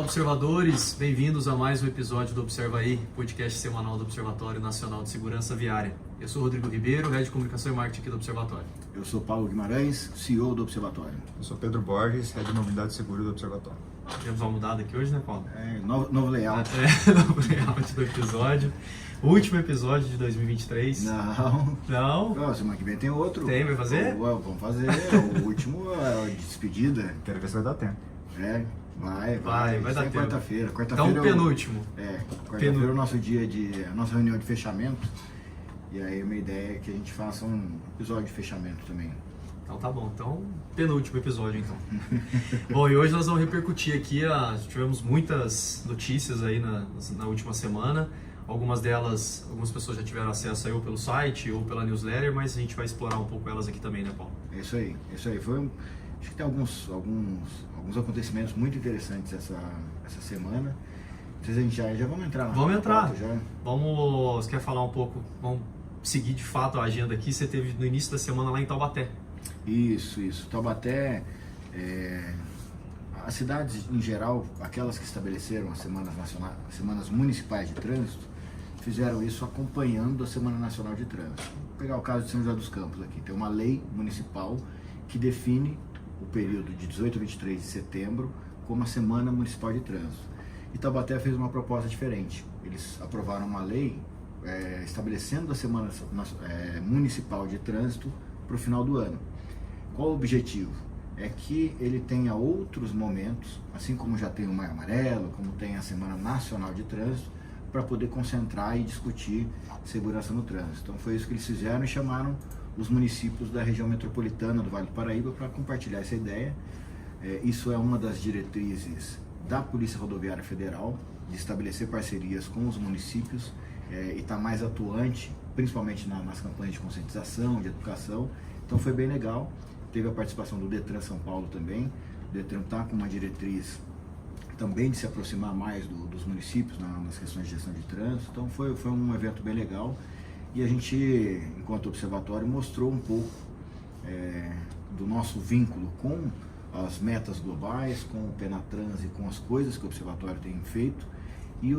observadores, bem-vindos a mais um episódio do Observa Aí, podcast semanal do Observatório Nacional de Segurança Viária. Eu sou Rodrigo Ribeiro, Head de Comunicação e Marketing aqui do Observatório. Eu sou Paulo Guimarães, CEO do Observatório. Eu sou Pedro Borges, Head de Mobilidade e Seguro do Observatório. Temos uma mudada aqui hoje, né, Paulo? Novo layout. Novo layout do episódio. Último episódio de 2023. Não? Semana que vem tem outro. Tem, vai fazer? Vamos fazer. O último é a despedida. Quero ver se vai dar tempo. Vai dar tempo. Quarta-feira. Então, penúltimo. Quarta-feira é o nosso dia a nossa reunião de fechamento. E aí a minha ideia é que a gente faça um episódio de fechamento também. Então tá bom, penúltimo episódio então. Bom, e hoje nós vamos repercutir aqui, tivemos muitas notícias aí na última semana. Algumas delas, algumas pessoas já tiveram acesso aí ou pelo site ou pela newsletter, mas a gente vai explorar um pouco elas aqui também, né, Paulo? É isso aí. Acho que tem alguns acontecimentos muito interessantes essa semana. Vocês a gente já vamos entrar na Vamos entrar. Pauta, já. Você quer falar um pouco, vamos seguir de fato a agenda aqui. Você teve no início da semana lá em Taubaté. Isso. Taubaté, as cidades em geral, aquelas que estabeleceram as semanas municipais de trânsito, fizeram isso acompanhando a Semana Nacional de Trânsito. Vou pegar o caso de São José dos Campos aqui. Tem uma lei municipal que define o período de 18 a 23 de setembro como a Semana Municipal de Trânsito. E Taubaté fez uma proposta diferente. Eles aprovaram uma lei estabelecendo a Semana Municipal de Trânsito para o final do ano. Qual o objetivo? É que ele tenha outros momentos, assim como já tem o Maio Amarelo, como tem a Semana Nacional de Trânsito, para poder concentrar e discutir segurança no trânsito. Então foi isso que eles fizeram e chamaram os municípios da região metropolitana do Vale do Paraíba para compartilhar essa ideia. Isso é uma das diretrizes da Polícia Rodoviária Federal, de estabelecer parcerias com os municípios e estar mais atuante, principalmente nas campanhas de conscientização, de educação. Então foi bem legal. Teve a participação do Detran São Paulo também. O Detran está com uma diretriz também de se aproximar mais dos municípios nas questões de gestão de trânsito. Então foi um evento bem legal. E a gente, enquanto observatório, mostrou um pouco do nosso vínculo com as metas globais, com o Penatrans e com as coisas que o observatório tem feito e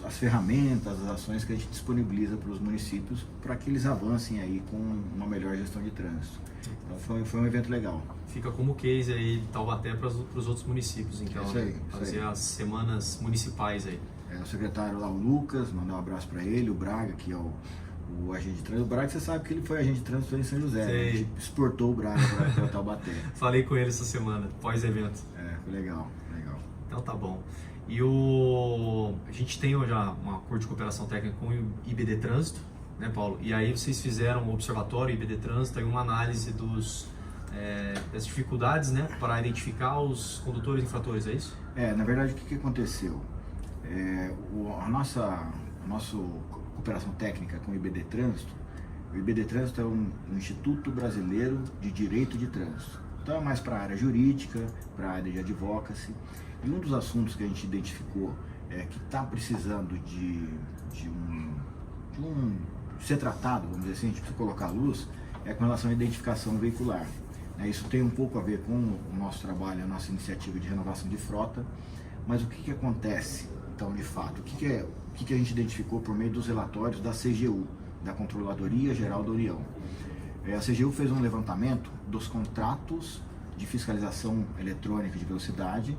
as ferramentas, as ações que a gente disponibiliza para os municípios para que eles avancem aí com uma melhor gestão de trânsito. Então foi um evento legal. Fica como case aí de Taubaté para os outros municípios, então, fazer as semanas municipais aí. O secretário lá, o Lucas, mandar um abraço para ele, o Braga, que é o agente de trânsito. O Braga, você sabe que ele foi agente de trânsito em São José, né? A gente exportou o Braga para Taubaté. Falei com ele essa semana, pós-evento. Foi legal. Então tá bom. E a gente tem já um acordo de cooperação técnica com o IBD Trânsito, né, Paulo? E aí vocês fizeram um observatório IBD Trânsito e uma análise das dificuldades, né, para identificar os condutores infratores, é isso? Na verdade, o que aconteceu? A nossa cooperação técnica com o IBD Trânsito, o IBD Trânsito é um Instituto Brasileiro de Direito de Trânsito. Então é mais para a área jurídica, para a área de advocacy. E um dos assuntos que a gente identificou que está precisando de ser tratado, vamos dizer assim, a gente precisa colocar à luz, é com relação à identificação veicular. Isso tem um pouco a ver com o nosso trabalho, a nossa iniciativa de renovação de frota, mas o que acontece, então, de fato? O que a gente identificou por meio dos relatórios da CGU, da Controladoria Geral da União? A CGU fez um levantamento dos contratos de fiscalização eletrônica de velocidade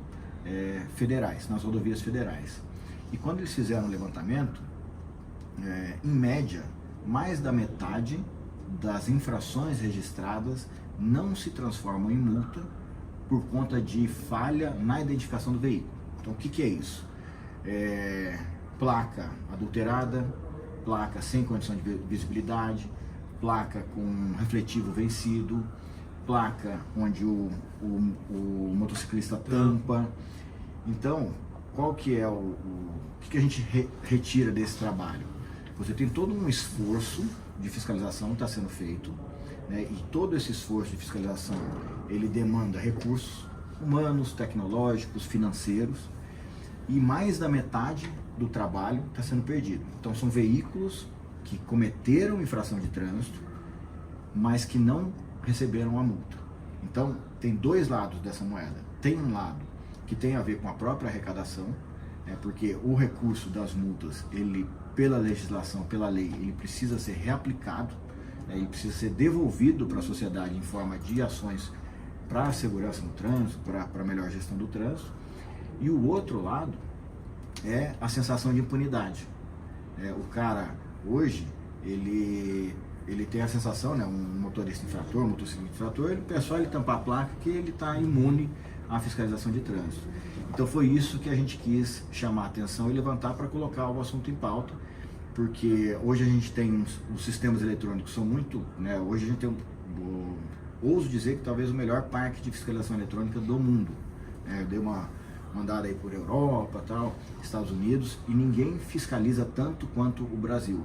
federais, nas rodovias federais. E quando eles fizeram o levantamento, em média, mais da metade das infrações registradas não se transformam em multa por conta de falha na identificação do veículo. Então, o que é isso? Placa adulterada, placa sem condição de visibilidade, placa com refletivo vencido, placa onde o motociclista tampa. Então, qual que é o que a gente retira desse trabalho? Você tem todo um esforço de fiscalização que está sendo feito, né? E todo esse esforço de fiscalização, ele demanda recursos humanos, tecnológicos, financeiros, e mais da metade do trabalho está sendo perdido. Então são veículos que cometeram infração de trânsito, mas que não receberam a multa. Então tem dois lados dessa moeda. Tem um lado que tem a ver com a própria arrecadação, porque o recurso das multas, ele, pela legislação, pela lei, ele precisa ser reaplicado, ele precisa ser devolvido para a sociedade em forma de ações para a segurança no trânsito, para a melhor gestão do trânsito. E o outro lado é a sensação de impunidade. O cara, hoje, ele tem a sensação, né, um motorista infrator, um motociclista infrator, ele é só ele tampar a placa que ele está imune à fiscalização de trânsito. Então foi isso que a gente quis chamar a atenção e levantar para colocar o assunto em pauta, porque hoje a gente tem os sistemas eletrônicos são muito, né, hoje a gente tem, ouso dizer que talvez o melhor parque de fiscalização eletrônica do mundo. Eu dei uma andada aí por Europa, tal, Estados Unidos, e ninguém fiscaliza tanto quanto o Brasil.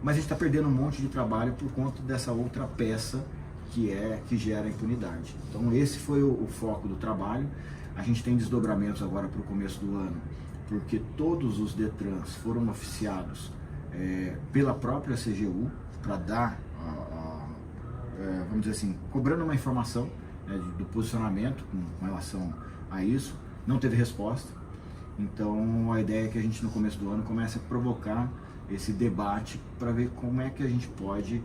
Mas a gente está perdendo um monte de trabalho por conta dessa outra peça que gera impunidade. Então esse foi o foco do trabalho. A gente tem desdobramentos agora para o começo do ano, porque todos os DETRANs foram oficiados pela própria CGU para dar, vamos dizer assim, cobrando uma informação, do posicionamento com relação a isso. Não teve resposta. Então a ideia é que a gente no começo do ano comece a provocar esse debate para ver como é que a gente pode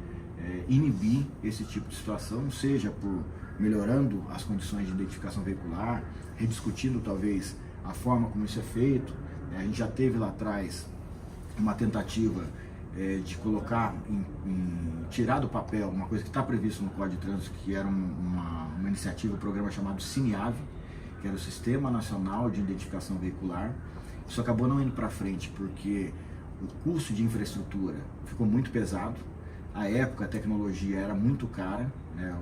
inibir esse tipo de situação, seja por melhorando as condições de identificação veicular, rediscutindo talvez a forma como isso é feito. A gente já teve lá atrás uma tentativa de colocar, tirar do papel uma coisa que está previsto no Código de Trânsito, que era uma iniciativa, um programa chamado CINIAVE, que era o Sistema Nacional de Identificação Veicular. Isso acabou não indo para frente porque o custo de infraestrutura ficou muito pesado. À época a tecnologia era muito cara,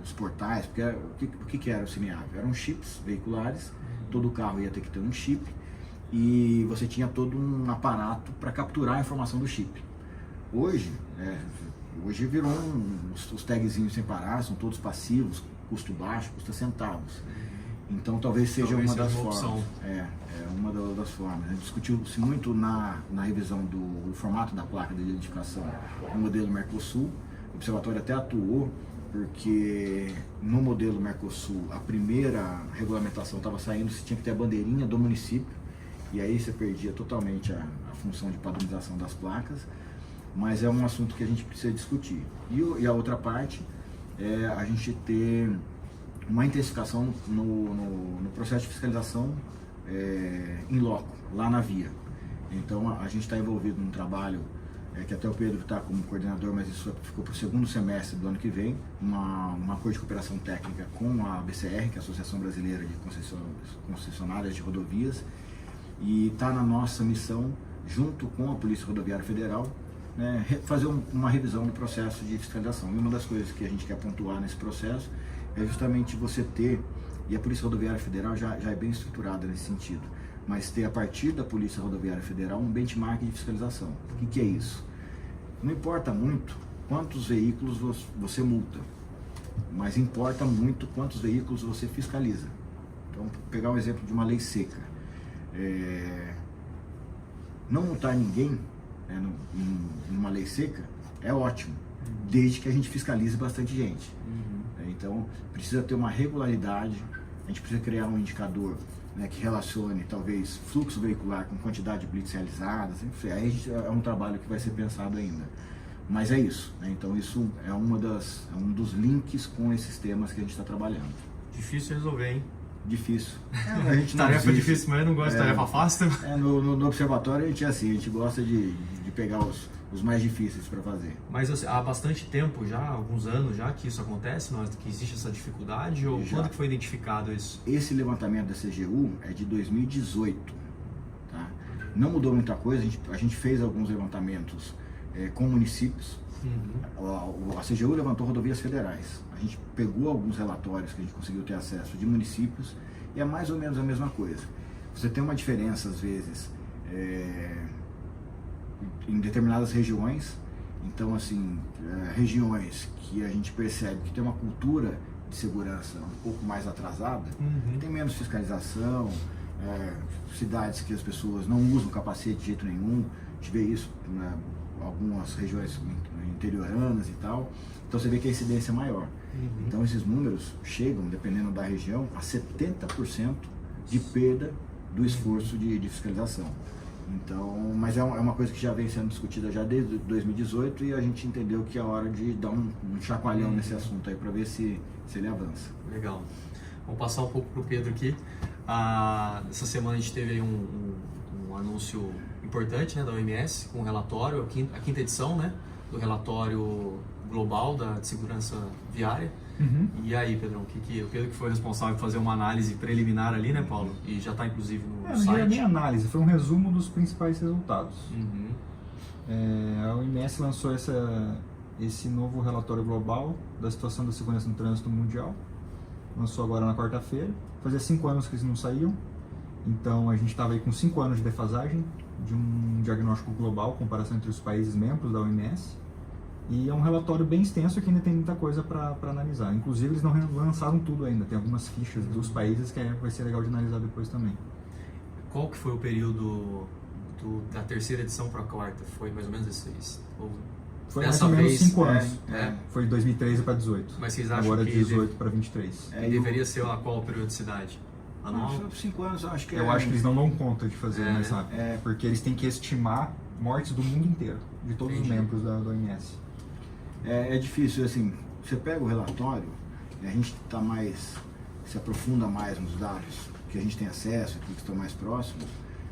os portais, porque o que era o CINIAVE? Eram chips veiculares, todo carro ia ter que ter um chip e você tinha todo um aparato para capturar a informação do chip. Hoje virou os tagzinhos sem parar, são todos passivos, custo baixo, custa centavos. Então talvez seja uma das formas. Uma das formas. Discutiu-se muito na revisão do formato da placa de identificação no modelo Mercosul. O observatório até atuou porque no modelo Mercosul a primeira regulamentação estava saindo, você tinha que ter a bandeirinha do município e aí você perdia totalmente a função de padronização das placas. Mas é um assunto que a gente precisa discutir. E a outra parte é a gente ter uma intensificação no processo de fiscalização em loco, lá na via. Então a gente está envolvido num trabalho que até o Pedro está como coordenador, mas isso ficou para o segundo semestre do ano que vem, um acordo de cooperação técnica com a ABCR, que é a Associação Brasileira de Concessionárias de Rodovias, e está na nossa missão, junto com a Polícia Rodoviária Federal, fazer uma revisão do processo de fiscalização. E uma das coisas que a gente quer pontuar nesse processo é justamente você ter, e a Polícia Rodoviária Federal já é bem estruturada nesse sentido, mas ter a partir da Polícia Rodoviária Federal um benchmark de fiscalização. O que é isso? Não importa muito quantos veículos você multa, mas importa muito quantos veículos você fiscaliza. Então, vou pegar um exemplo de uma lei seca. Não multar ninguém numa lei seca é ótimo, desde que a gente fiscalize bastante gente. Então precisa ter uma regularidade, a gente precisa criar um indicador que relacione talvez fluxo veicular com quantidade de blitz realizadas, enfim, aí é um trabalho que vai ser pensado ainda. Mas é isso, então isso é um dos links com esses temas que a gente está trabalhando. Difícil resolver, hein? Difícil. A gente não tarefa difícil, mas eu não gosto de tarefa fácil. No observatório a gente é assim, a gente gosta de pegar os mais difíceis para fazer. Mas assim, há bastante tempo já, alguns anos já que isso acontece, que existe essa dificuldade, ou quando que foi identificado isso? Esse levantamento da CGU é de 2018, tá? Não mudou muita coisa, a gente fez alguns levantamentos com municípios. A CGU levantou rodovias federais. A gente pegou alguns relatórios que a gente conseguiu ter acesso de municípios e é mais ou menos a mesma coisa. Você tem uma diferença, às vezes, em determinadas regiões. Então, assim, regiões que a gente percebe que tem uma cultura de segurança um pouco mais atrasada, tem menos fiscalização, cidades que as pessoas não usam capacete de jeito nenhum. A gente vê isso algumas regiões interioranas e tal, então você vê que a incidência é maior. Então esses números chegam, dependendo da região, a 70% de perda do esforço de fiscalização. Então, mas é uma coisa que já vem sendo discutida já desde 2018 e a gente entendeu que é hora de dar um chacoalhão nesse assunto aí para ver se ele avança. Legal. Vamos passar um pouco para o Pedro aqui. Essa semana a gente teve aí um anúncio importante, né, da OMS com o relatório, a quinta edição, né, do relatório global de segurança viária. E aí, Pedrão, o Pedro que foi responsável por fazer uma análise preliminar ali, né, Paulo? E já está inclusive no site. Não era nem análise, foi um resumo dos principais resultados. A OMS lançou esse novo relatório global da situação da segurança no trânsito mundial. Lançou agora na quarta-feira. Fazia 5 anos que eles não saíam. Então a gente estava aí com 5 anos de defasagem de um diagnóstico global, comparação entre os países membros da OMS. E é um relatório bem extenso que ainda tem muita coisa para analisar. Inclusive eles não lançaram tudo ainda, tem algumas fichas dos países que vai ser legal de analisar depois também. Qual que foi o período da terceira edição para a quarta? Foi mais ou menos esse? Foi mais ou menos 5 anos. É. Foi de 2013 para 18. Mas vocês acham agora que 18 para 23. Deveria ser qual periodicidade? Anual? 5 anos, eu acho que eu acho que eles não dão conta de fazer mais rápido. É. Porque eles têm que estimar mortes do mundo inteiro, de todos os membros da OMS. É difícil, assim, você pega o relatório, a gente se aprofunda mais nos dados que a gente tem acesso, que estão mais próximos,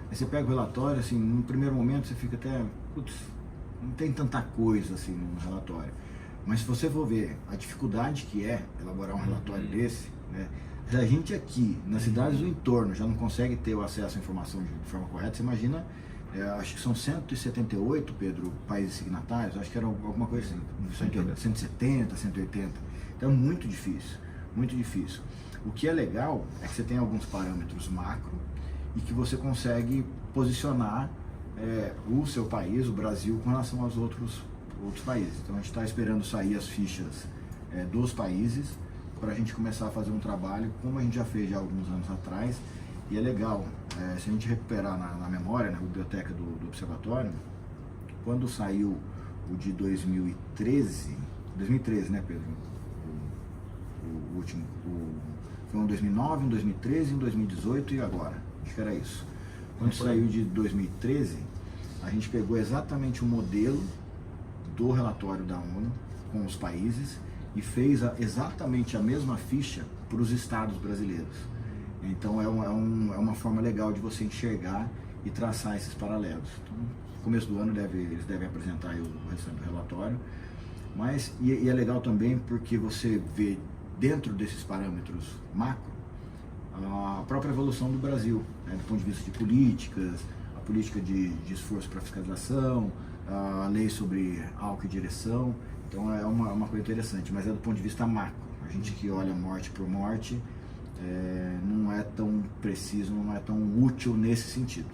aí você pega o relatório, assim, no primeiro momento você fica até, putz, não tem tanta coisa assim no relatório, mas se você for ver a dificuldade que é elaborar um relatório desse, né, se a gente aqui, nas cidades do entorno, já não consegue ter o acesso à informação de forma correta, você imagina. Acho que são 178, Pedro, países signatários, acho que era alguma coisa assim, 170, 180, então é muito difícil, muito difícil. O que é legal é que você tem alguns parâmetros macro e que você consegue posicionar o seu país, o Brasil, com relação aos outros países. Então a gente está esperando sair as fichas dos países para a gente começar a fazer um trabalho, como a gente já fez já alguns anos atrás. E é legal, se a gente recuperar na memória, na biblioteca do Observatório, quando saiu o de 2013, né, Pedro? O último, foi um 2009, um 2013, um 2018 e agora, acho que era isso. Quando saiu de 2013, a gente pegou exatamente o modelo do relatório da ONU com os países e fez exatamente a mesma ficha para os estados brasileiros. Então é uma forma legal de você enxergar e traçar esses paralelos. Então, no começo do ano eles devem apresentar aí o restante do relatório, mas e é legal também porque você vê dentro desses parâmetros macro a própria evolução do Brasil, né, do ponto de vista de políticas, a política de esforço para fiscalização, a lei sobre álcool e direção. Então é uma coisa interessante, mas é do ponto de vista macro. A gente que olha morte por morte, não é tão preciso, não é tão útil nesse sentido.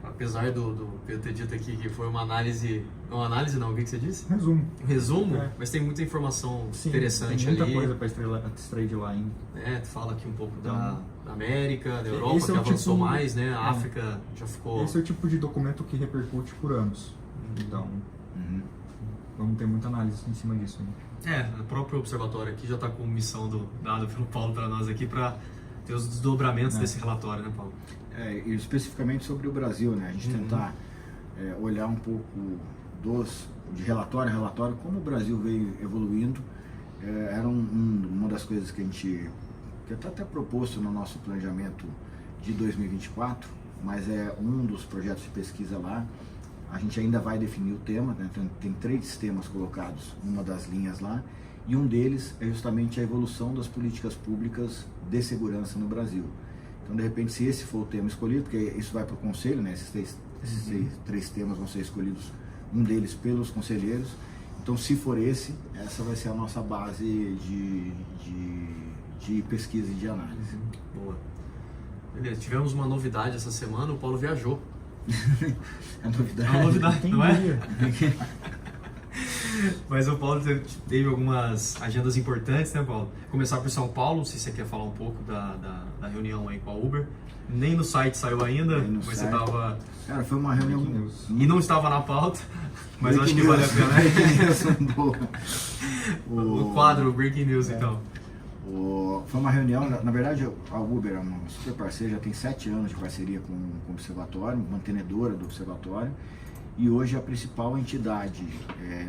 Apesar do Pedro ter dito aqui que foi uma análise não, o que você disse? Resumo. Resumo, mas tem muita informação interessante ali. Tem muita coisa para extrair de lá ainda. Tu fala aqui um pouco da América, da Europa, que avançou mais, né? A África já ficou... Esse é o tipo de documento que repercute por anos. Então, vamos ter muita análise em cima disso ainda. O próprio observatório aqui já está com missão dada pelo Paulo para nós aqui para ter os desdobramentos desse relatório, né, Paulo? E especificamente sobre o Brasil, né? A gente tentar olhar um pouco de relatório a relatório, como o Brasil veio evoluindo. Era uma das coisas que a gente está até proposto no nosso planejamento de 2024, mas é um dos projetos de pesquisa lá. A gente ainda vai definir o tema, né? Tem 3 temas colocados numa das linhas lá, e um deles é justamente a evolução das políticas públicas de segurança no Brasil. Então, de repente, se esse for o tema escolhido, porque isso vai para o conselho, né? Esses 3 temas vão ser escolhidos, um deles pelos conselheiros. Então, se for essa vai ser a nossa base de pesquisa e de análise. Boa. Beleza, tivemos uma novidade essa semana, o Paulo viajou. É novidade. É uma novidade, não é? Mas o Paulo teve algumas agendas importantes, né, Paulo? Começar por São Paulo, não sei se você quer falar um pouco da reunião aí com a Uber. Nem no site saiu ainda, mas você estava... Cara, foi uma reunião... E não estava na pauta, mas eu acho que vale a pena. O quadro Breaking News, então. Foi uma reunião, na verdade a Uber é uma super parceira, já tem 7 anos de parceria com o Observatório, mantenedora do Observatório, e hoje é a principal entidade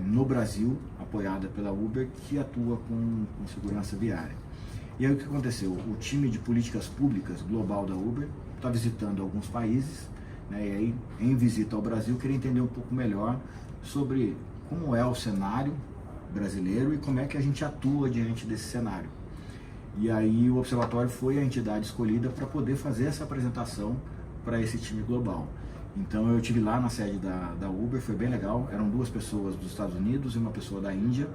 no Brasil, apoiada pela Uber, que atua com segurança viária. E aí o que aconteceu? O time de políticas públicas global da Uber está visitando alguns países, né, e aí em visita ao Brasil queria entender um pouco melhor sobre como é o cenário brasileiro e como é que a gente atua diante desse cenário. E aí o Observatório foi a entidade escolhida para poder fazer essa apresentação para esse time global. Então eu estive lá na sede da Uber, foi bem legal, eram 2 pessoas dos Estados Unidos e uma pessoa da Índia.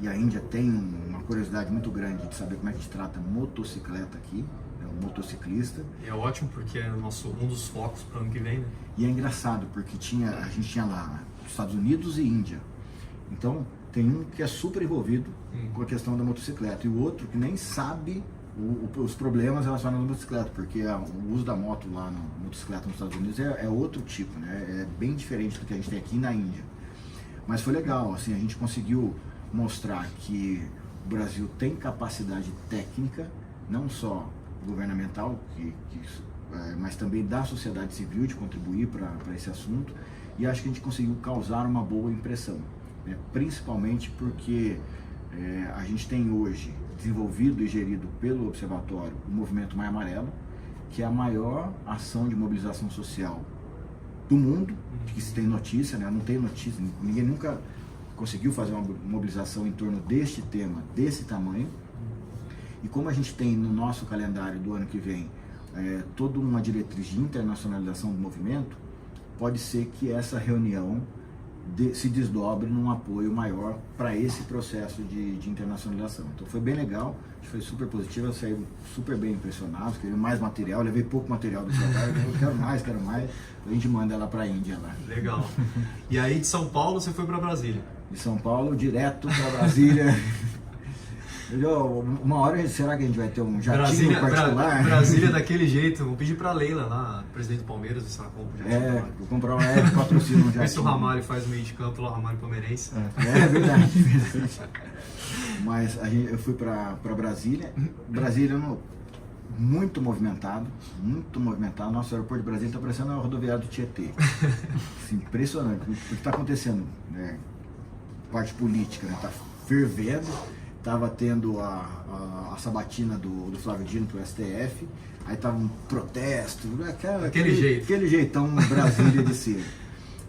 E a Índia tem uma curiosidade muito grande de saber como é que a gente trata motocicleta aqui, um motociclista. E é ótimo porque é um dos focos para o ano que vem, né? E é engraçado porque a gente tinha lá Estados Unidos e Índia. Então tem um que é super envolvido com a questão da motocicleta e o outro que nem sabe os problemas relacionados à motocicleta, porque o uso da moto lá na motocicleta nos Estados Unidos é outro tipo, né? É bem diferente do que a gente tem aqui na Índia. Mas foi legal, assim, a gente conseguiu mostrar que o Brasil tem capacidade técnica, não só governamental, mas também da sociedade civil de contribuir para esse assunto, e acho que a gente conseguiu causar uma boa impressão, né? Principalmente porque a gente tem hoje desenvolvido e gerido pelo Observatório o Movimento Maio Amarelo, que é a maior ação de mobilização social do mundo, que se tem notícia, né? Não tem notícia, ninguém nunca conseguiu fazer uma mobilização em torno deste tema, desse tamanho. E como a gente tem no nosso calendário do ano que vem toda uma diretriz de internacionalização do movimento, pode ser que essa reunião se desdobre num apoio maior para esse processo de internacionalização. Então foi bem legal, foi super positivo, eu saí super bem impressionado, escrevi mais material, levei pouco material do trabalho, eu quero mais, a gente manda ela para a Índia lá. Legal. E aí de São Paulo você foi para Brasília? De São Paulo direto para Brasília. Uma hora, será que a gente vai ter um jatinho particular? Brasília daquele jeito, vou pedir pra Leila lá, presidente do Palmeiras, se ela compra um jatinho. Vou comprar patrocínio um jatinho. Vê se o Ramalho faz o meio de campo lá, o Ramalho palmeirense. É verdade. Mas eu fui pra Brasília. Brasília muito movimentado. Nosso aeroporto de Brasília está parecendo a rodoviária do Tietê. Assim, impressionante. O que está acontecendo, né? Parte política, né? Tá fervendo. Estava tendo a sabatina do Flávio Dino pro STF, aí tava um protesto, aquele jeitão Brasília de ser.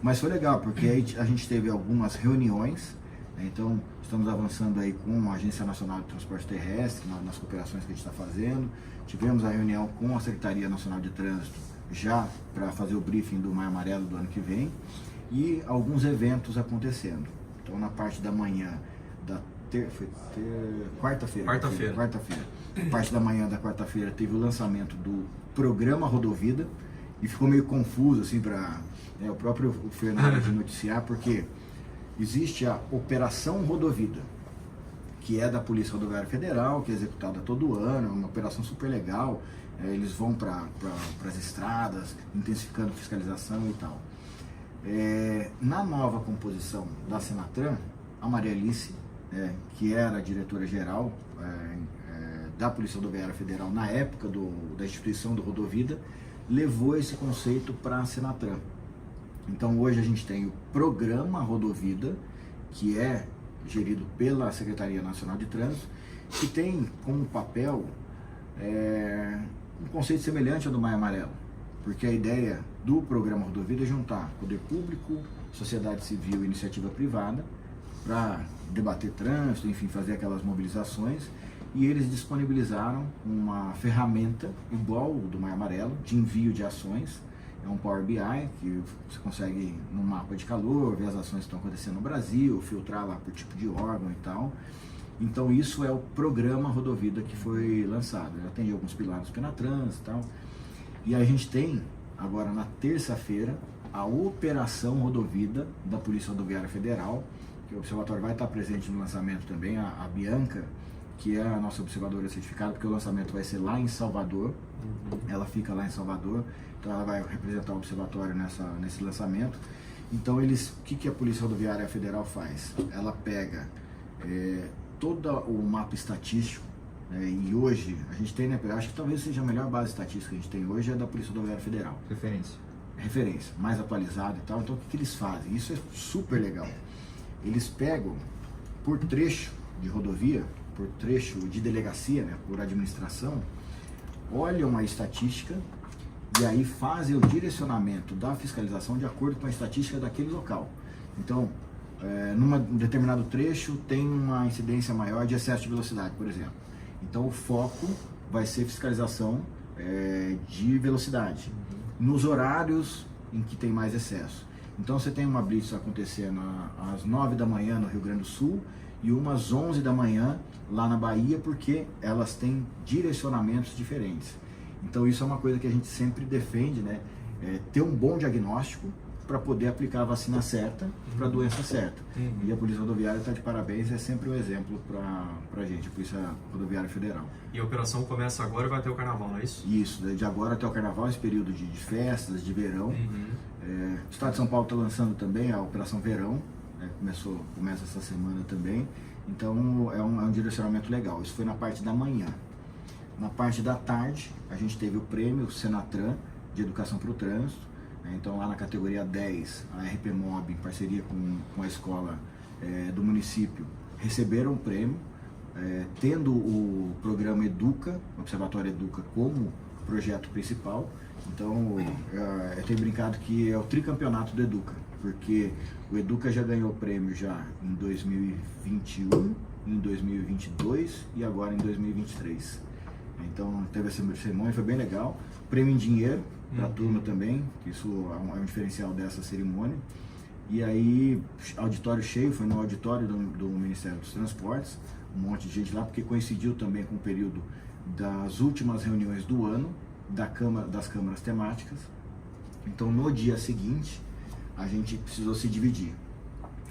Mas foi legal, porque aí a gente teve algumas reuniões, né? Então estamos avançando aí com a Agência Nacional de Transporte Terrestre, nas cooperações que a gente está fazendo. Tivemos a reunião com a Secretaria Nacional de Trânsito, já para fazer o briefing do Maio Amarelo do ano que vem, e alguns eventos acontecendo. Então na parte da manhã quarta-feira. Parte da manhã da quarta-feira teve o lançamento do programa Rodovida e ficou meio confuso assim para o próprio Fernando de noticiar, porque existe a Operação Rodovida, que é da Polícia Rodoviária Federal, que é executada todo ano, é uma operação super legal. Eles vão para as estradas, intensificando fiscalização e tal. Na nova composição da Senatran, a Maria Alice, que era a diretora-geral da Polícia Rodoviária Federal na época da instituição do Rodovida, levou esse conceito para a Senatran. Então hoje a gente tem o programa Rodovida, que é gerido pela Secretaria Nacional de Trânsito, que tem como papel um conceito semelhante ao do Maio Amarelo, porque a ideia do programa Rodovida é juntar poder público, sociedade civil e iniciativa privada para debater trânsito, enfim, fazer aquelas mobilizações, e eles disponibilizaram uma ferramenta igual ao do Maio Amarelo, de envio de ações. É um Power BI, que você consegue no mapa de calor, ver as ações que estão acontecendo no Brasil, filtrar lá por tipo de órgão e tal. Então isso é o programa Rodovida que foi lançado. Já tem alguns pilares Penatrans e tal. E a gente tem, agora na terça-feira, a Operação Rodovida da Polícia Rodoviária Federal, que o Observatório vai estar presente no lançamento também, a Bianca, que é a nossa observadora certificada, porque o lançamento vai ser lá em Salvador. Ela fica lá em Salvador, então ela vai representar o Observatório nesse lançamento. Então o que a Polícia Rodoviária Federal faz? Ela pega todo o mapa estatístico, E hoje, a gente tem, né, acho que talvez seja a melhor base estatística que a gente tem hoje é da Polícia Rodoviária Federal. Referência, mais atualizada e tal. Então, o que eles fazem? Isso é super legal. Eles pegam por trecho de rodovia, por trecho de delegacia, né, por administração, olham a estatística e aí fazem o direcionamento da fiscalização de acordo com a estatística daquele local. Então, num determinado trecho tem uma incidência maior de excesso de velocidade, por exemplo. Então, o foco vai ser fiscalização de velocidade, nos horários em que tem mais excesso. Então, você tem uma blitz acontecendo às 9 da manhã no Rio Grande do Sul e umas 11 da manhã lá na Bahia, porque elas têm direcionamentos diferentes. Então, isso é uma coisa que a gente sempre defende, né? Ter um bom diagnóstico para poder aplicar a vacina certa para a doença certa. E a Polícia Rodoviária está de parabéns, é sempre um exemplo para a gente, a Polícia Rodoviária Federal. E a operação começa agora e vai até o Carnaval, não é isso? Isso, de agora até o Carnaval, esse período de festas, de verão. O Estado de São Paulo está lançando também a Operação Verão, começa essa semana também. Então é um direcionamento legal. Isso foi na parte da manhã. Na parte da tarde, a gente teve o prêmio Senatran de Educação para o Trânsito. Então, lá na categoria 10, a RP Mob, em parceria com a escola do município, receberam o prêmio, tendo o programa Educa, o Observatório Educa, como projeto principal. Então, eu tenho brincado que é o tricampeonato do Educa, porque o Educa já ganhou o prêmio já em 2021, em 2022 e agora em 2023. Então, teve essa cerimônia, foi bem legal. Prêmio em dinheiro para a turma também, que isso é um diferencial dessa cerimônia. E aí, auditório cheio, foi no auditório do Ministério dos Transportes, um monte de gente lá, porque coincidiu também com o período das últimas reuniões do ano das câmaras temáticas. Então, no dia seguinte, a gente precisou se dividir.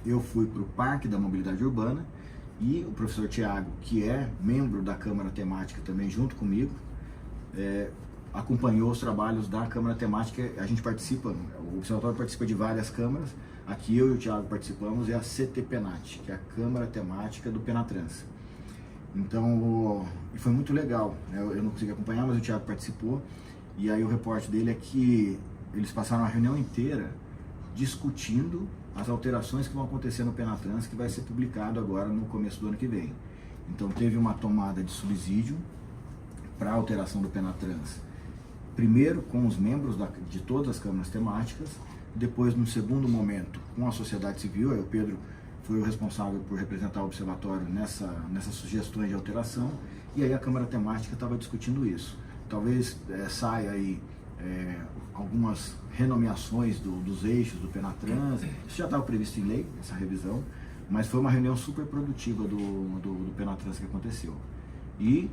Eu fui para o Parque da Mobilidade Urbana e o professor Tiago, que é membro da Câmara Temática também, junto comigo, acompanhou os trabalhos da Câmara Temática. A gente participa, o Observatório participa de várias câmaras. Aqui eu e o Tiago participamos, é a CTPenat, que é a Câmara Temática do Penatrans. Então, foi muito legal. Eu não consegui acompanhar, mas o Tiago participou. E aí o reporte dele é que eles passaram a reunião inteira discutindo as alterações que vão acontecer no Penatrans, que vai ser publicado agora no começo do ano que vem. Então, teve uma tomada de subsídio para a alteração do Penatrans. Primeiro com os membros de todas as câmaras temáticas, depois, num segundo momento, com a sociedade civil. Aí o Pedro foi o responsável por representar o observatório nessas sugestões de alteração, e aí a Câmara Temática estava discutindo isso. Talvez saia aí algumas renomeações dos eixos do Penatrans, isso já estava previsto em lei, essa revisão, mas foi uma reunião super produtiva do Penatrans que aconteceu. E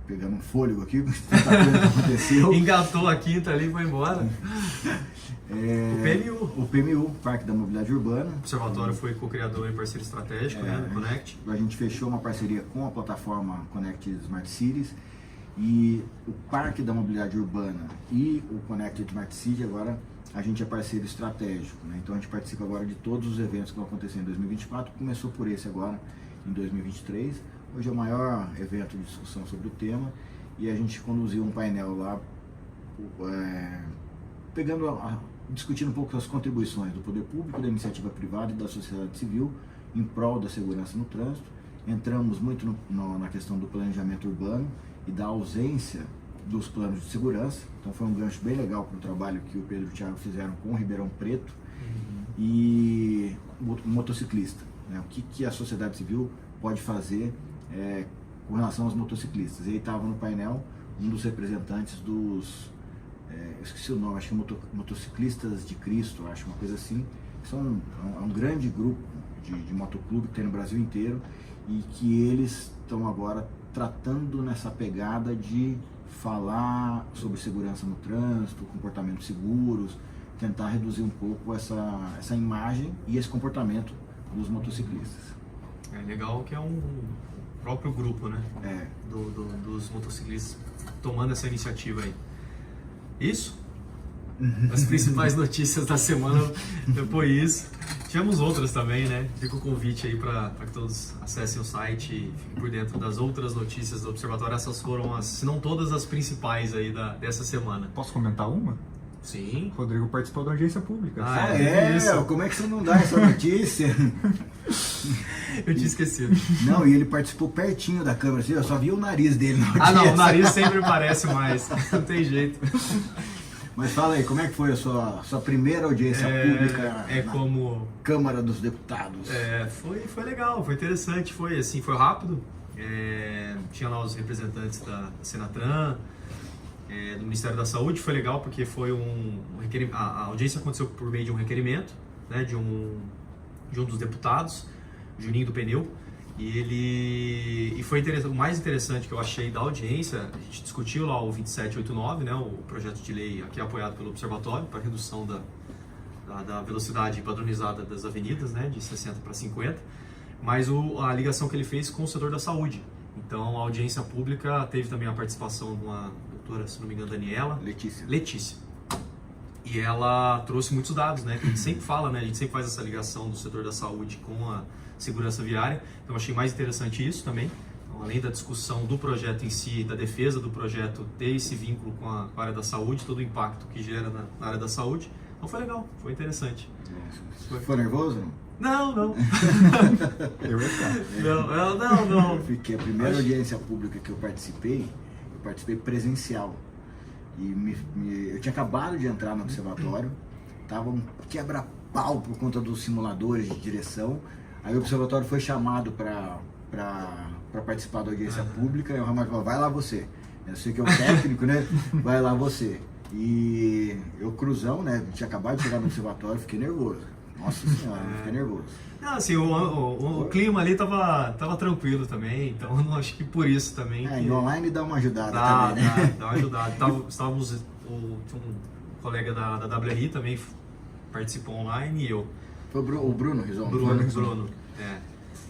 pegando um fôlego aqui, tanta coisa que aconteceu. Engatou a quinta ali e foi embora. O PMU, Parque da Mobilidade Urbana. O Observatório foi co-criador e parceiro estratégico, do Connect. A gente fechou uma parceria com a plataforma Connect Smart Cities, e o Parque da Mobilidade Urbana e o Connect Smart City, agora a gente é parceiro estratégico, né? Então a gente participa agora de todos os eventos que vão acontecer em 2024, começou por esse agora em 2023. Hoje é o maior evento de discussão sobre o tema, e a gente conduziu um painel lá, discutindo um pouco as contribuições do poder público, da iniciativa privada e da sociedade civil em prol da segurança no trânsito. Entramos muito na questão do planejamento urbano e da ausência dos planos de segurança. Então foi um gancho bem legal para o trabalho que o Pedro e o Thiago fizeram com o Ribeirão Preto. E o motociclista, né? O que a sociedade civil pode fazer com relação aos motociclistas. E aí estava no painel um dos representantes dos, eu esqueci o nome, acho que Motociclistas de Cristo, acho, uma coisa assim. São um grande grupo de motoclube que tem no Brasil inteiro, e que eles estão agora tratando nessa pegada de falar sobre segurança no trânsito, comportamentos seguros, tentar reduzir um pouco essa imagem e esse comportamento dos motociclistas. É legal que é um próprio grupo, né? Dos motociclistas tomando essa iniciativa aí. Isso? As principais notícias da semana foi isso. Tivemos outras também, né? Fica o convite aí para que todos acessem o site e fiquem por dentro das outras notícias do Observatório. Essas foram, se não todas, as principais aí dessa semana. Posso comentar uma? Sim. Rodrigo participou da audiência pública. Isso. Como é que você não dá essa notícia? Eu tinha esquecido. Não, e ele participou pertinho da câmera, assim, eu só vi o nariz dele na audiência. Não, o nariz sempre parece mais, não tem jeito. Mas fala aí, como é que foi a sua primeira audiência pública na Câmara dos Deputados? Foi legal, foi interessante, foi rápido. Tinha lá os representantes da Senatran, do Ministério da Saúde. Foi legal porque foi um requerimento. A audiência aconteceu por meio de um requerimento, né, de um dos deputados, Juninho do Pneu. E foi interessante. O mais interessante que eu achei da audiência, a gente discutiu lá o 2789, né, o projeto de lei aqui apoiado pelo Observatório para redução da velocidade padronizada das avenidas, né, de 60 para 50, mas a ligação que ele fez com o setor da saúde. Então a audiência pública teve também a participação de uma doutora, se não me engano, Daniela. Letícia. E ela trouxe muitos dados, né, que a gente sempre fala, né, a gente sempre faz essa ligação do setor da saúde com a segurança viária. Então eu achei mais interessante isso também. Então, além da discussão do projeto em si, da defesa do projeto, ter esse vínculo com a área da saúde, todo o impacto que gera na área da saúde. Então foi legal, foi interessante. Foi nervoso? Não. Eu ia ficar. Não. Eu fiquei, a primeira audiência pública que eu participei presencial. E eu tinha acabado de entrar no observatório, tava um quebra-pau por conta dos simuladores de direção. Aí o observatório foi chamado para participar da audiência pública, e o Ramalho falou, vai lá você. Eu sei que é o técnico, né? Vai lá você. E eu, cruzão, né? Tinha acabado de chegar no observatório, fiquei nervoso. Nossa senhora, fiquei nervoso. Não, assim, o clima ali tava tranquilo também, então eu não acho que por isso também. E online dá uma ajudada também, né? Dá uma ajudada. Tinha um colega da WRI também participou online e eu. Foi o Bruno Rizon? Bruno.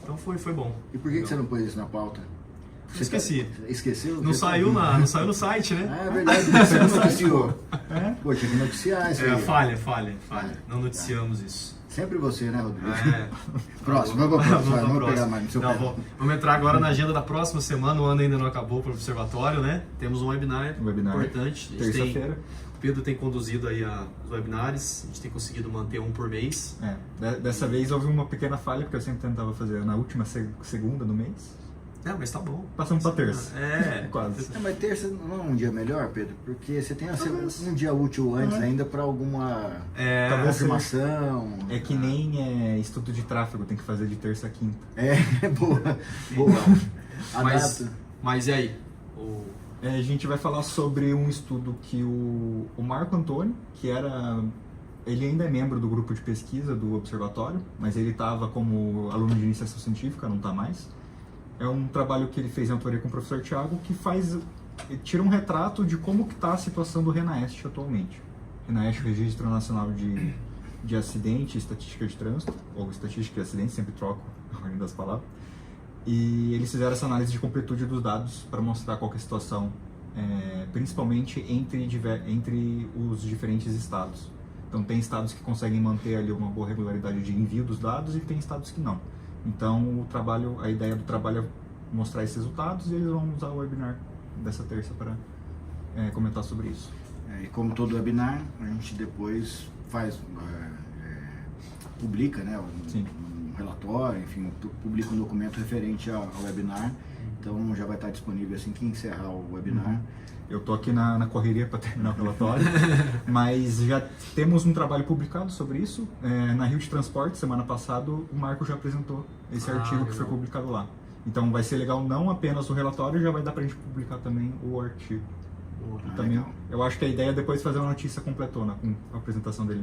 Então foi bom. E por que você não pôs isso na pauta? Você esqueci. Esqueceu? Não saiu no site, né? É verdade, você não noticiou. Pô, tinha que noticiar isso aí. Falha. Não noticiamos isso. Sempre você, né, Rodrigo? Próximo, vamos pegar mais no seu pé. Vamos entrar agora na agenda da próxima semana. O ano ainda não acabou para o Observatório, né? Temos um webinar importante. Terça-feira. O Pedro tem conduzido aí os webinars, a gente tem conseguido manter um por mês. Dessa vez houve uma pequena falha, porque eu sempre tentava fazer na última segunda do mês. Mas tá bom. Passamos para terça. Quase. Mas terça não é um dia melhor, Pedro? Porque você tem um dia útil antes ainda para alguma confirmação. É que nem estudo de tráfego, tem que fazer de terça a quinta. Boa. Mas e aí? A gente vai falar sobre um estudo que o Marco Antônio, ele ainda é membro do grupo de pesquisa do Observatório, mas ele estava como aluno de iniciação científica, não está mais. É um trabalho que ele fez em autoria com o professor Thiago, que tira um retrato de como está a situação do RENAEST atualmente. RENAEST, Registro Nacional de Acidente e Estatística de Trânsito, ou Estatística de Acidente, sempre troco a ordem das palavras. E eles fizeram essa análise de completude dos dados para mostrar qual que é a situação, principalmente entre os diferentes estados. Então tem estados que conseguem manter ali uma boa regularidade de envio dos dados e tem estados que não. Então a ideia do trabalho é mostrar esses resultados e eles vão usar o webinar dessa terça para comentar sobre isso. E como todo webinar, a gente depois publica, né, um relatório, enfim, publica um documento referente ao webinar. Então já vai estar disponível assim que encerrar o webinar. Eu estou aqui na correria para terminar o relatório, mas já temos um trabalho publicado sobre isso. Na Rio de Transporte, semana passada, o Marco já apresentou esse artigo que foi publicado lá. Então vai ser legal não apenas o relatório, já vai dar para a gente publicar também o artigo. Também, eu acho que a ideia é depois fazer uma notícia completona, com a apresentação dele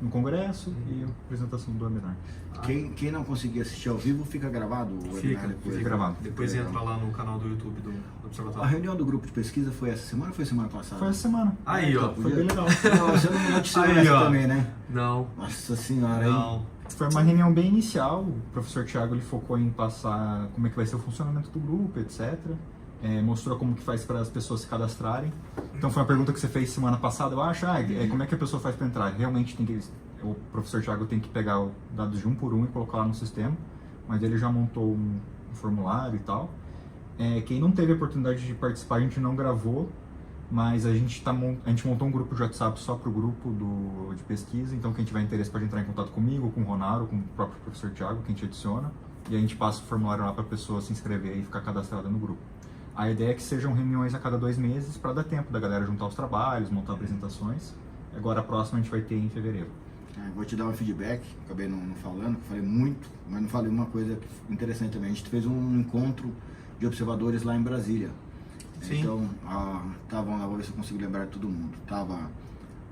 no congresso e a apresentação do webinar. Quem não conseguir assistir ao vivo, fica gravado o webinar depois? Fica gravado. Depois entra lá no canal do YouTube do Observatório. A reunião do grupo de pesquisa foi essa semana ou foi semana passada? Foi essa semana. Aí, ó. Foi bem legal. Não, você não noticiou essa também, né? Não. Nossa senhora, hein? Foi uma reunião bem inicial. O professor Thiago ele focou em passar como é que vai ser o funcionamento do grupo, etc. mostrou como que faz para as pessoas se cadastrarem. Então foi uma pergunta que você fez semana passada, eu acho, como é que a pessoa faz para entrar? Realmente o professor Thiago tem que pegar os dados de um por um e colocar lá no sistema, mas ele já montou um formulário e tal. Quem não teve a oportunidade de participar, a gente não gravou, mas a gente montou um grupo de WhatsApp só para o grupo de pesquisa, então quem tiver interesse pode entrar em contato comigo, com o Ronaldo, com o próprio professor Thiago, que a gente adiciona, e a gente passa o formulário lá para a pessoa se inscrever e ficar cadastrada no grupo. A ideia é que sejam reuniões a cada 2 meses para dar tempo da galera juntar os trabalhos, montar apresentações. Agora a próxima a gente vai ter em fevereiro. Vou te dar um feedback, acabei não falando, falei muito, mas não falei uma coisa interessante também. A gente fez um encontro de observadores lá em Brasília. Sim. Então, vou ver se eu consigo lembrar de todo mundo. Tava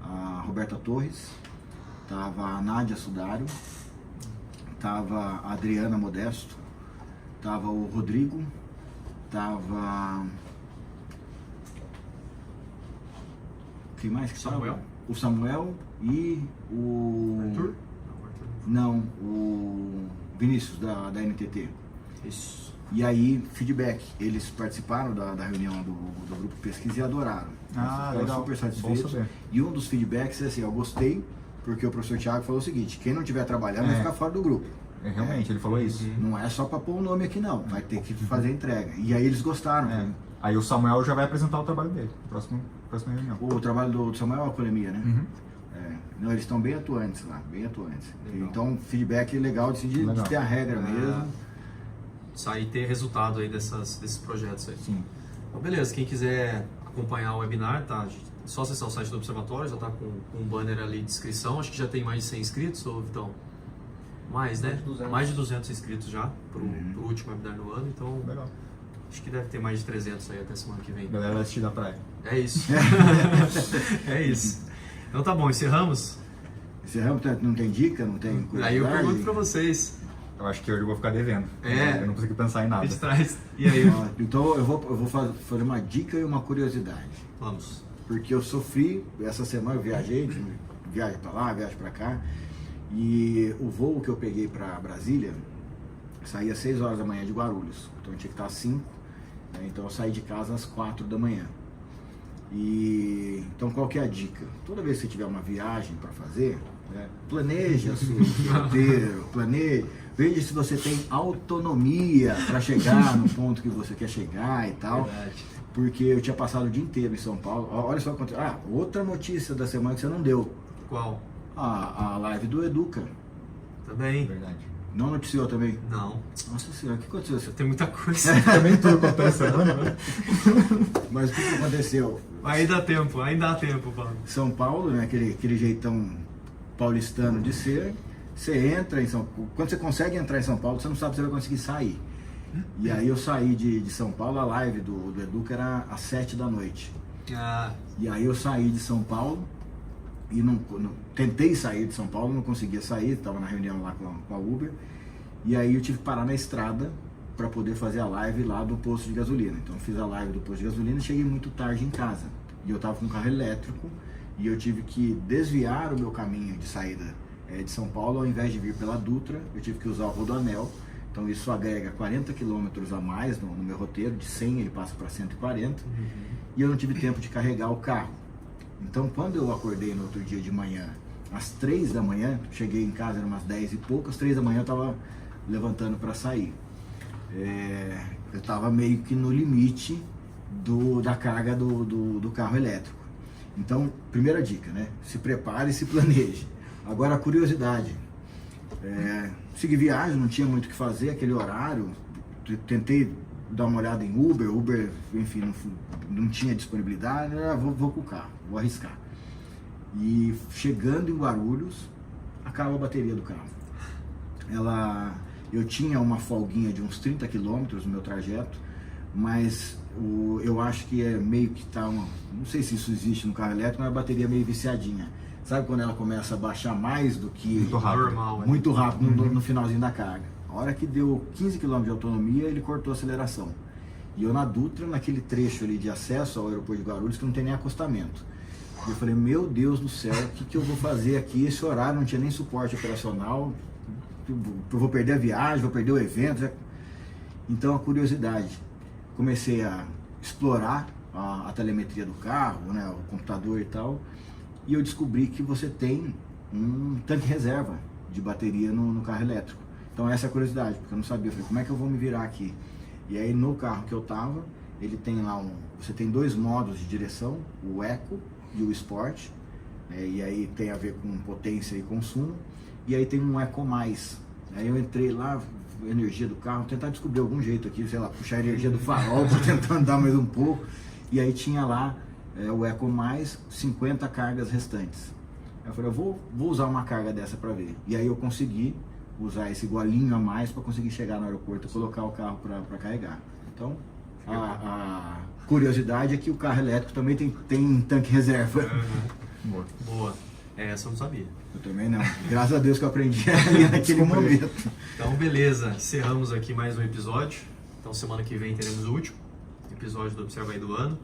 a Roberta Torres, tava a Nádia Sudário, tava a Adriana Modesto, tava o Rodrigo, tava... Quem mais que Samuel? Tava? O Samuel e o... Arthur? Não, o Vinícius da NTT. Isso. E aí, feedback. Eles participaram da reunião do grupo de pesquisa e adoraram. Legal. Super satisfeitos. E um dos feedbacks é assim, eu gostei, porque o professor Thiago falou o seguinte, quem não estiver trabalhando vai ficar fora do grupo. Realmente, ele falou isso. Não é só para pôr o nome aqui não, vai ter que fazer a entrega. E aí eles gostaram. Aí o Samuel já vai apresentar o trabalho dele, próxima reunião. O trabalho do Samuel é a alcoolemia, né? Não, eles estão bem atuantes lá, bem atuantes. Legal. Então, feedback legal de ter a regra mesmo. Sair ter resultado aí desses projetos aí. Sim. Então, beleza, quem quiser acompanhar o webinar, tá? Só acessar o site do Observatório, já tá com um banner ali de inscrição. Acho que já tem mais de 100 inscritos, ou Vitão? Mais, né? Mais de 200 inscritos já pro último webinar do ano, então legal. Acho que deve ter mais de 300 aí até semana que vem. Galera vai assistir da praia. É isso. É isso. Então tá bom, encerramos? Encerramos, não tem dica, não tem curiosidade? Aí eu pergunto pra vocês. Eu acho que eu vou ficar devendo. Eu não consegui pensar em nada. E aí? Então eu vou fazer uma dica e uma curiosidade. Vamos. Porque eu sofri, essa semana eu viajei, viagem pra lá, viagem pra cá, e o voo que eu peguei pra Brasília saía às 6 horas da manhã de Guarulhos. Então eu tinha que estar às 5, né? Então eu saí de casa às 4 da manhã. Então qual que é a dica? Toda vez que você tiver uma viagem para fazer, né, planeje o seu roteiro, veja se você tem autonomia para chegar no ponto que você quer chegar e tal. Verdade. Porque eu tinha passado o dia inteiro em São Paulo. Olha só quanto. Outra notícia da semana que você não deu. Qual? A live do Educa. Também. Verdade. Não noticiou também? Não. Nossa senhora, o que aconteceu? Tem muita coisa. Também tudo acontece, né? Mas o que aconteceu? Ainda há tempo, Paulo. São Paulo, né? Aquele jeitão paulistano de ser. Você entra em São Paulo. Quando você consegue entrar em São Paulo, você não sabe se você vai conseguir sair. E aí eu saí de São Paulo, a live do Educa era às 7 da noite. E aí eu saí de São Paulo e tentei sair de São Paulo, não conseguia sair, estava na reunião lá com a Uber. E aí eu tive que parar na estrada para poder fazer a live lá do posto de gasolina. Então eu fiz a live do posto de gasolina e cheguei muito tarde em casa. E eu estava com um carro elétrico e eu tive que desviar o meu caminho de saída de São Paulo. Ao invés de vir pela Dutra, eu tive que usar o Rodoanel. Então isso agrega 40 quilômetros a mais no meu roteiro, de 100 ele passa para 140, e eu não tive tempo de carregar o carro. Então quando eu acordei no outro dia de manhã, às 3 da manhã, cheguei em casa, eram umas 10 e poucas, 3 da manhã eu estava levantando para sair. Eu estava meio que no limite da carga do carro elétrico. Então, primeira dica, né? Se prepare e se planeje. Agora a curiosidade. Segui viagem, não tinha muito o que fazer, aquele horário, tentei dar uma olhada em Uber, enfim, não tinha disponibilidade, vou com o carro, vou arriscar. E chegando em Guarulhos, acaba a bateria do carro. Eu tinha uma folguinha de uns 30 quilômetros no meu trajeto, mas eu acho que meio que tá não sei se isso existe no carro elétrico, mas a bateria é meio viciadinha. Sabe quando ela começa a baixar mais do que... Muito rápido. Normal, muito rápido no finalzinho da carga. A hora que deu 15 km de autonomia, ele cortou a aceleração. E eu na Dutra, naquele trecho ali de acesso ao aeroporto de Guarulhos, que não tem nem acostamento. Eu falei, meu Deus do céu, o que eu vou fazer aqui? Esse horário não tinha nem suporte operacional. Eu vou perder a viagem, vou perder o evento. Então a curiosidade. Comecei a explorar a telemetria do carro, né, o computador e tal, e eu descobri que você tem um tanque reserva de bateria no carro elétrico. Então essa é a curiosidade, porque eu não sabia, eu falei, como é que eu vou me virar aqui? E aí no carro que eu tava, ele tem lá você tem 2 modos de direção, o Eco e o Sport, e aí tem a ver com potência e consumo, e aí tem um Eco Mais. Aí eu entrei lá, energia do carro, tentar descobrir algum jeito aqui, sei lá, puxar a energia do farol para tentar andar mais um pouco, e aí tinha lá o Eco Mais, 50 cargas restantes. Eu falei, eu vou usar uma carga dessa para ver, e aí eu consegui usar esse golinho a mais para conseguir chegar no aeroporto e colocar o carro para carregar. Então, a curiosidade é que o carro elétrico também tem tanque reserva. Boa. Boa. Essa eu não sabia. Eu também não. Graças a Deus que eu aprendi ali naquele momento. Então, beleza. Encerramos aqui mais um episódio. Então, semana que vem teremos o último episódio do Observa aí do ano.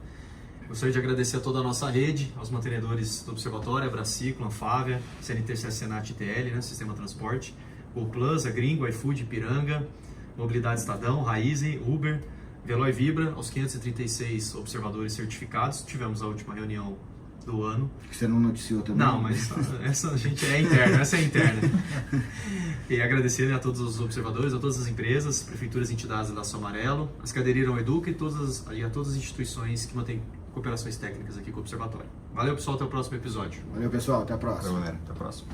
Gostaria de agradecer a toda a nossa rede, aos mantenedores do Observatório, a Braciclo, a Anfávia, CNTC, Senat, ITL, né, Sistema Transporte, o Plus, a Gringo, iFood, Ipiranga, Mobilidade Estadão, Raizen, Uber, Veloy Vibra, aos 536 observadores certificados. Tivemos a última reunião do ano. Que você não noticiou também? Não, mas essa gente é interna, essa é interna. E agradecer, né, a todos os observadores, a todas as empresas, prefeituras e entidades da Laço Amarelo, as Cadeireiram Educa e a todas as instituições que mantêm cooperações técnicas aqui com o Observatório. Valeu, pessoal, até o próximo episódio. Valeu, pessoal, até a próxima. Valeu, galera, até a próxima.